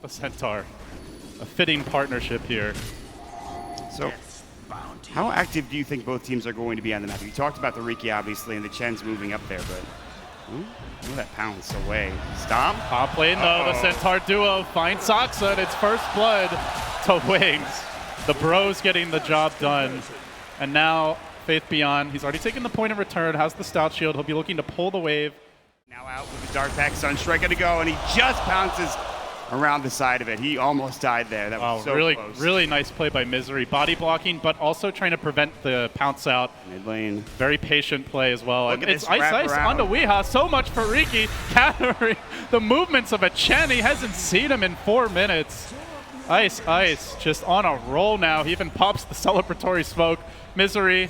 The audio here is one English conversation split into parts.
the Centaur. A fitting partnership here. So, how active do you think both teams are going to be on the map? You talked about the Riki, obviously, and the Chen's moving up there, but ooh, that pounce away. Stomp. Top lane, though, the Centaur duo finds Saksa, and it's first blood to Wings. The bros getting the job done. And now, Faith Beyond, he's already taken the point of return, has the stout shield. He'll be looking to pull the wave. Now out with the Dark Pack, Sunstrike gonna go, and he just pounces around the side of it. He almost died there. That was so really, close. really nice play by Misery. Body blocking, but also trying to prevent the pounce out. Mid lane. Very patient play as well. Look And at it's this Ice on the Weeha. So much for Riki, countering the movements of a Chen. He hasn't seen him in 4 minutes. Ice just on a roll now. He even pops the celebratory smoke. Misery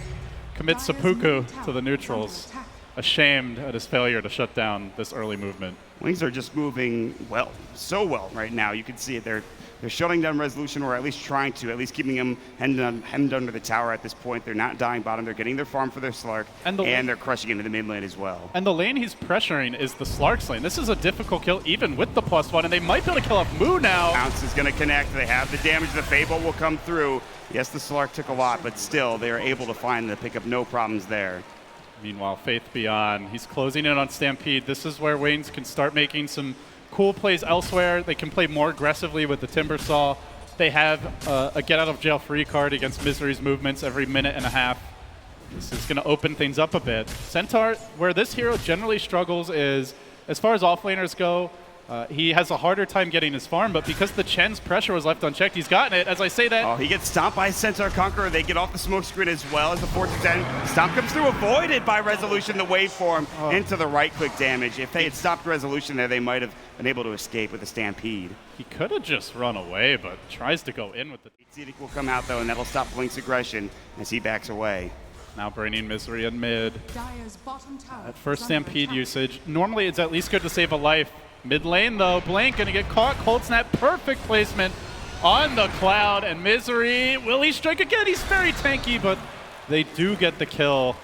commits seppuku to the neutrals. Ashamed at his failure to shut down this early movement. Wings are just moving well, so well right now. You can see it. They're shutting down Resolution, or at least trying to, at least keeping him hemmed under the tower at this point. They're not dying bottom. They're getting their farm for their Slark, and they're crushing into the mid lane as well. And the lane he's pressuring is the Slark's lane. This is a difficult kill, even with the +1, and they might be able to kill off Moo now. Bounce is going to connect. They have the damage. The Fable will come through. Yes, the Slark took a lot, but still, they are able to find the pickup. No problems there. Meanwhile, Faith Beyond, he's closing in on Stampede. This is where Wings can start making some cool plays elsewhere. They can play more aggressively with the Timbersaw. They have a get-out-of-jail-free card against Misery's movements every minute and a half. This is going to open things up a bit. Centaur, where this hero generally struggles is, as far as offlaners go, he has a harder time getting his farm, but because the Chen's pressure was left unchecked, he's gotten it. As I say that... Oh, he gets stomped by Centaur Conqueror. They get off the smoke screen as well as the Fortune's End. Stomp comes through, avoided by Resolution, the waveform, into the right-click damage. If they had stopped Resolution there, they might have been able to escape with the Stampede. He could have just run away, but tries to go in with the... Zedic will come out, though, and that'll stop Blink's aggression as he backs away. Now bringing Misery in mid. At first Stampede usage. Normally it's at least good to save a life. Mid lane though, Blink gonna get caught. Cold Snap, perfect placement on the Cloud, and Misery, will he strike again? He's very tanky, but they do get the kill.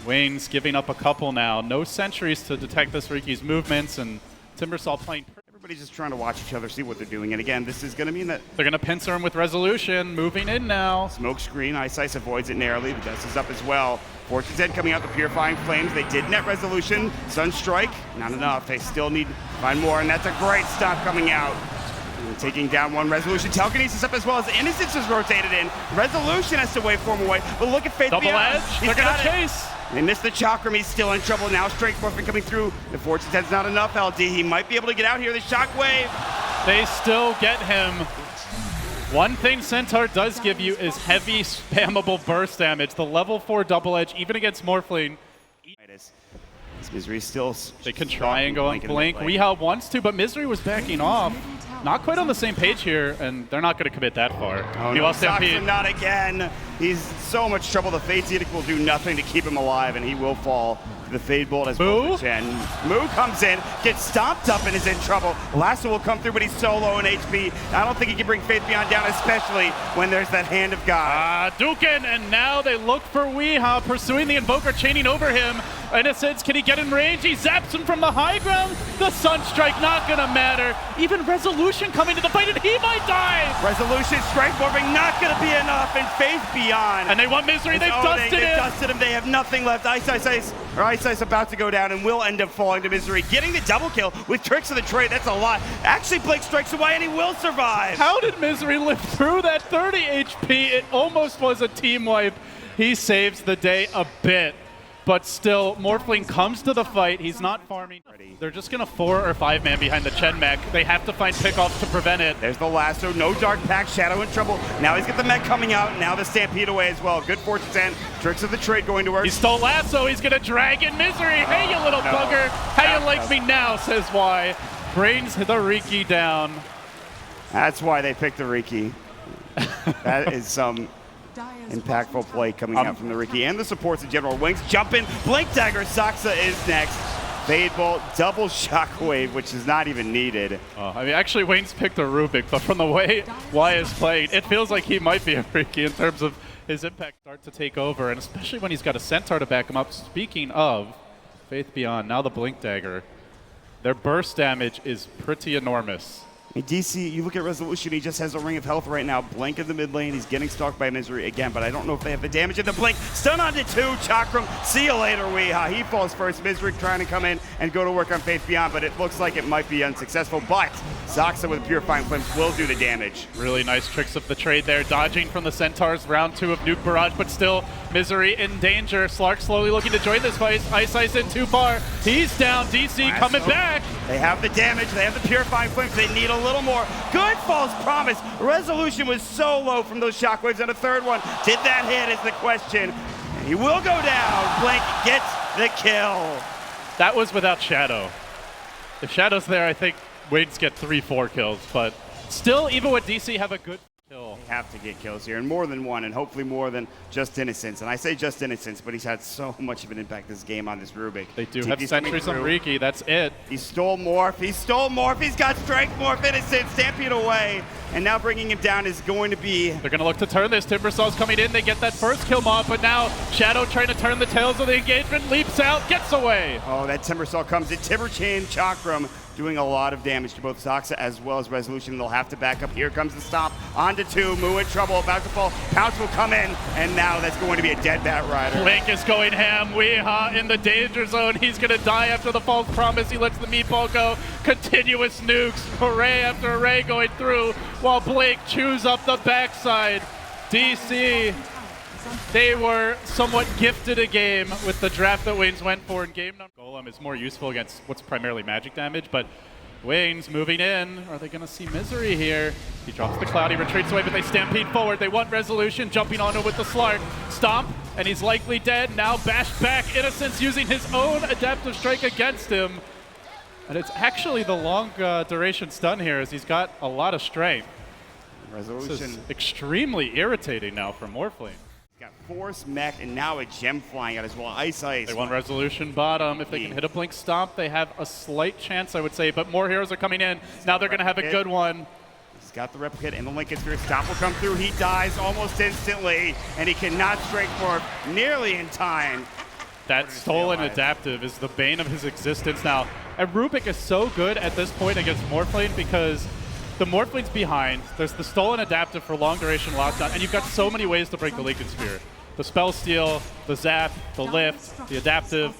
Wings giving up a couple now. No sentries to detect this Riki's movements, and Timbersaw playing. Everybody's just trying to watch each other, see what they're doing, and again, this is gonna mean that they're gonna pincer him with Resolution, moving in now. Smoke screen, Ice avoids it narrowly. The dust is up as well. Fortune's End coming out, the Purifying Flames. They did net Resolution. Sunstrike, not enough. They still need to find more, and that's a great stop coming out. And taking down one Resolution. Telekinesis up as well as the Innocence is rotated in. Resolution has to waveform away, but look at Faith Double Beyond. edge, they're gonna chase. They missed the Chakram, he's still in trouble now. Strength Morphin coming through. The Fortune's End's not enough, LD. He might be able to get out here. The Shockwave. They still get him. One thing Centaur does give you is heavy spammable burst damage. The level 4 double edge, even against Morphling. This Misery still... They can try and go on Blink. Weeha wants to, but Misery was backing off. Not quite on the same page here, and they're not going to commit that far. Oh, he no, lost Stampede. Not again. He's so much trouble. The Fate Zedic will do nothing to keep him alive, and he will fall to the Fade Bolt as Moo? well. Moo comes in, gets stomped up, and is in trouble. Lasso will come through, but he's so low in HP. I don't think he can bring Faith Beyond down, especially when there's that Hand of God. Dukin, and now they look for Weeha, pursuing the Invoker, chaining over him. Innocence, can he get in range? He zaps him from the high ground. The Sunstrike not gonna matter. Even Resolution coming to the fight, and he might die. Resolution, Strength Morphing, not gonna be enough, and Faith Beyond. And they want Misery, they've dusted him. They've dusted him, they have nothing left. Ice about to go down and will end up falling to Misery. Getting the double kill with Tricks of the Trade, that's a lot. Actually, Blink strikes away and he will survive. How did Misery live through that 30 HP? It almost was a team wipe. He saves the day a bit. But still, Morphling comes to the fight. He's not farming. They're just going to 4 or 5-man behind the Chen mech. They have to find pickoffs to prevent it. There's the lasso. No Dark Pack. Shadow in trouble. Now he's got the mech coming out. Now the Stampede away as well. Good Fortune's End. Tricks of the Trade going to work. He stole lasso. He's going to drag in Misery. Hey, you little bugger. How you like me now, says Y. Brings the Riki down. That's why they picked the Riki. That is some... impactful play coming out from the Riki and the supports in general. Wings jumping, Blink Dagger, Saksa is next. Fade Bolt, double Shockwave, which is not even needed. I mean, actually, Wayne's picked a Rubik, but from the way Y is playing, it feels like he might be a Riki in terms of his impact start to take over, and especially when he's got a Centaur to back him up. Speaking of Faith Beyond, now the Blink Dagger. Their burst damage is pretty enormous. mean, DC, you look at Resolution, he just has a ring of health right now. Blink in the mid lane, he's getting stalked by Misery again, but I don't know if they have the damage in the Blink. Stun onto 2, Chakram, see you later, Weeha. He falls first, Misery trying to come in and go to work on Faith Beyond, but it looks like it might be unsuccessful, but Zoxa with Purifying Flames will do the damage. Really nice tricks of the trade there, dodging from the Centaurs, round 2 of Nuke Barrage, but still Misery in danger. Slark slowly looking to join this fight. Ice in too far. He's down. DC coming back. They have the damage. They have the Purifying Flames. They need a little more. Good false promise. Resolution was so low from those shockwaves, and a third one. Did that hit is the question. And he will go down. Blink gets the kill. That was without Shadow. If Shadow's there, I think Wings get 3-4 kills, but still, even with DC, have a good kill. They have to get kills here, and more than one, and hopefully more than just Innocence. And I say just Innocence, but he's had so much of an impact this game on this Rubik. They do have sentries on Riki, that's it. He stole Morph, he's got Strength Morph, Innocence, Stampede away, and now bringing him down is going to be... They're going to look to turn this. Timbersaw's coming in, they get that first kill mob, but now Shadow trying to turn the tails of the engagement, leaps out, gets away. Oh, that Timbersaw comes in, Timberchain, Chakram, doing a lot of damage to both Zoxa as well as Resolution. They'll have to back up. Here comes the stop. Onto 2. Moo in trouble. About to fall. Pounce will come in. And now that's going to be a dead Bat Rider. Blink is going ham. Weeha in the danger zone. He's going to die after the false promise. He lets the meatball go. Continuous nukes. Array after array going through while Blink chews up the backside. DC, they were somewhat gifted a game with the draft that Wings went for in game number. Golem is more useful against what's primarily magic damage, but Wings moving in. Are they going to see Misery here? He drops the cloud, he retreats away, but they stampede forward. They want Resolution, jumping on him with the Slark. Stomp, and he's likely dead. Now bashed back. Innocence using his own adaptive strike against him. And it's actually the long duration stun here, as he's got a lot of strength. Resolution. This is extremely irritating now for Morphling. Got Force, Mech, and now a gem flying out as well. Ice. They want Resolution bottom. If they can hit a Blink Stomp, they have a slight chance, I would say, but more heroes are coming in. Now they're going to have a good one. He's got the replicate and the Lincoln Spirit. Stomp will come through. He dies almost instantly, and he cannot strike for nearly in time. That stolen adaptive is the bane of his existence now. And Rubik is so good at this point against Morphling because the Morphling's behind. There's the stolen adaptive for long duration lockdown, and you've got so many ways to break the Lincoln Spear. The spell steal, the zap, the lift, the adaptive.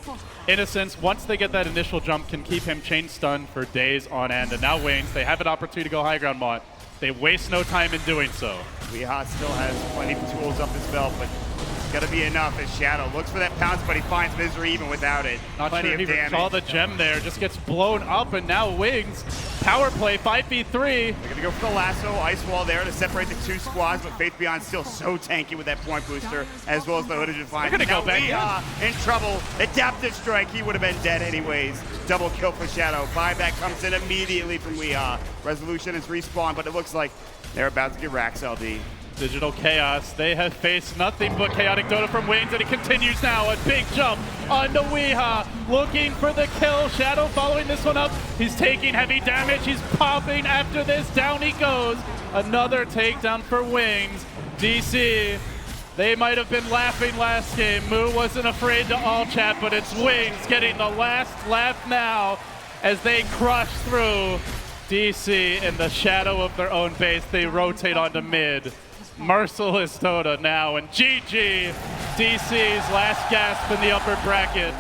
Innocence, once they get that initial jump, can keep him chain stunned for days on end. And now Wings, they have an opportunity to go high ground, Mont. They waste no time in doing so. Weeha still has plenty of tools up his belt, but it's got to be enough as Shadow looks for that pounce, but he finds Misery even without it. Not plenty sure of he damage. saw the gem there, just gets blown up, and now Wings, power play, 5v3. They're going to go for the lasso, ice wall there to separate the 2 squads, but Faith Beyond still so tanky with that point booster, as well as the Hooded Defiance. They're going to go back Weeha in trouble. Adaptive strike, he would have been dead anyways. Double kill for Shadow. Buyback comes in immediately from Weeha. Resolution is respawned, but it looks like they're about to get Rax LD. Digital Chaos, they have faced nothing but chaotic Dota from Wings, and it continues now. A big jump onto Weeha, looking for the kill. Shadow following this one up. He's taking heavy damage. He's popping after this. Down he goes. Another takedown for Wings. DC, they might have been laughing last game. Moo wasn't afraid to all chat, but it's Wings getting the last laugh now as they crush through DC in the shadow of their own base. They rotate onto mid. Merciless Dota now, and GG, DC's last gasp in the upper bracket.